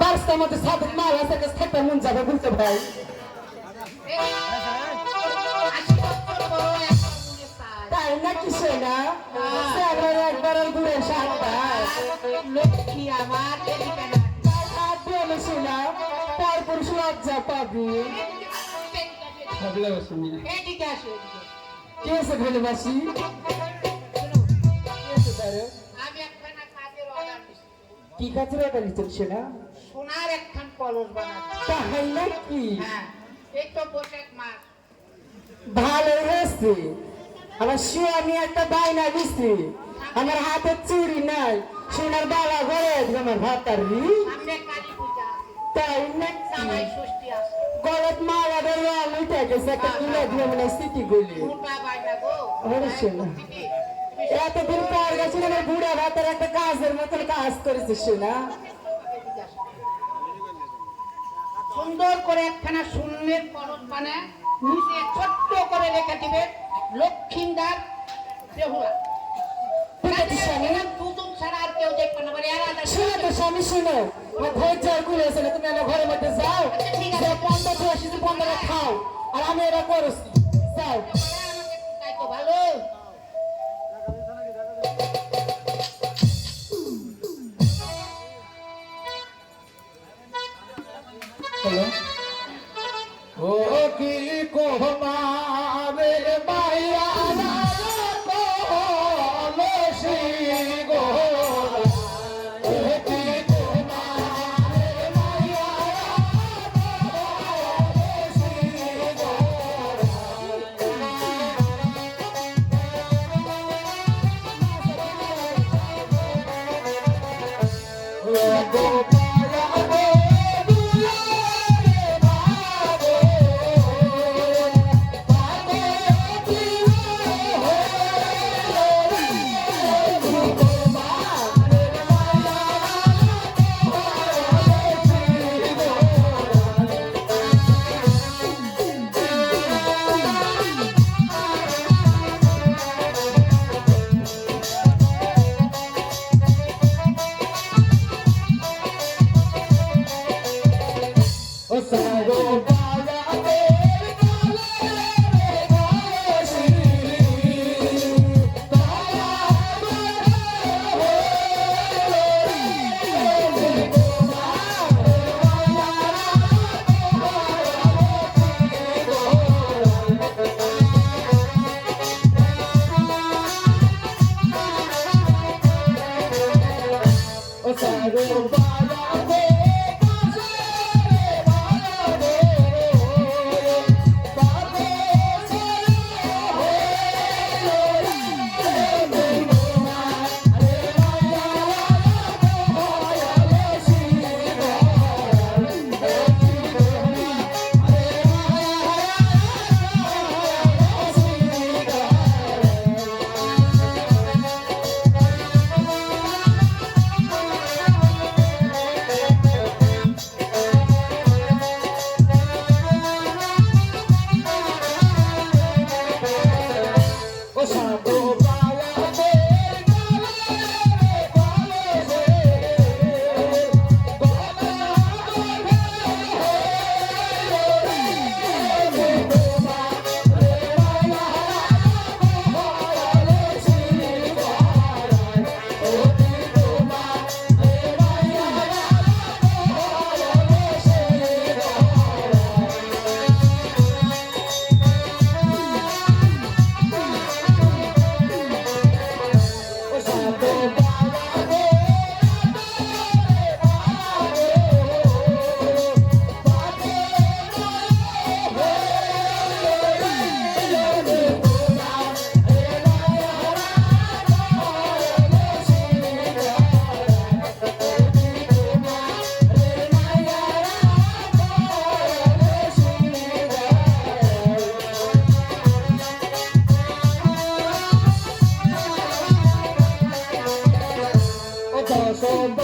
বারস্তার মধ্যে সাদত মাল আছে কাছে থাকতে মন যাবে বলতে ভাই তাই না কিসে না একবার ঘুরে লক্ষ্মী আমার শোনা তারপর লজ্জা পাবি কে এসে ভালোবাসি কি কাজের অর্ডার দিচ্ছেন সেনা সোনার একখান কলস বানাতে তাই নাকি হ্যাঁ এই তো বৈশাখ মাস ভালো হয়েছে আমার স্বামী একটা বায়না দিচ্ছে আমার হাতে চুড়ি নাই সোনার বালা ঘরে আমার ভাতারি সামনে কালী পূজা তাই নাকি জামাই ষষ্ঠী আছে গলত মালা ধরে উঠে গেছে একটা কিনে দিয়ে মনে সিটি গলি মোটা বাইনা গো ওরে শোনা এতদিন পর গেছিল আমার বুড়া ভাতের একটা কাজের মতন কাজ করেছে শোনা সুন্দর করে একখানা শূন্যের কলস বানায় নিচে ছোট্ট করে রেখে দিবে লক্ষ্মীন্দার বেহুলা দুজন ছাড়া আর কেউ দেখবে না বলে শোনো তো স্বামী শোনো ধৈর্য গুলেছে না তুমি আমার ঘরের মধ্যে যাও পন্দ আসিছে পন্দটা খাও আর আমি এটা করছি যাও তাই তো ভালো ও কি কোহমা মেরে মাইয়া Son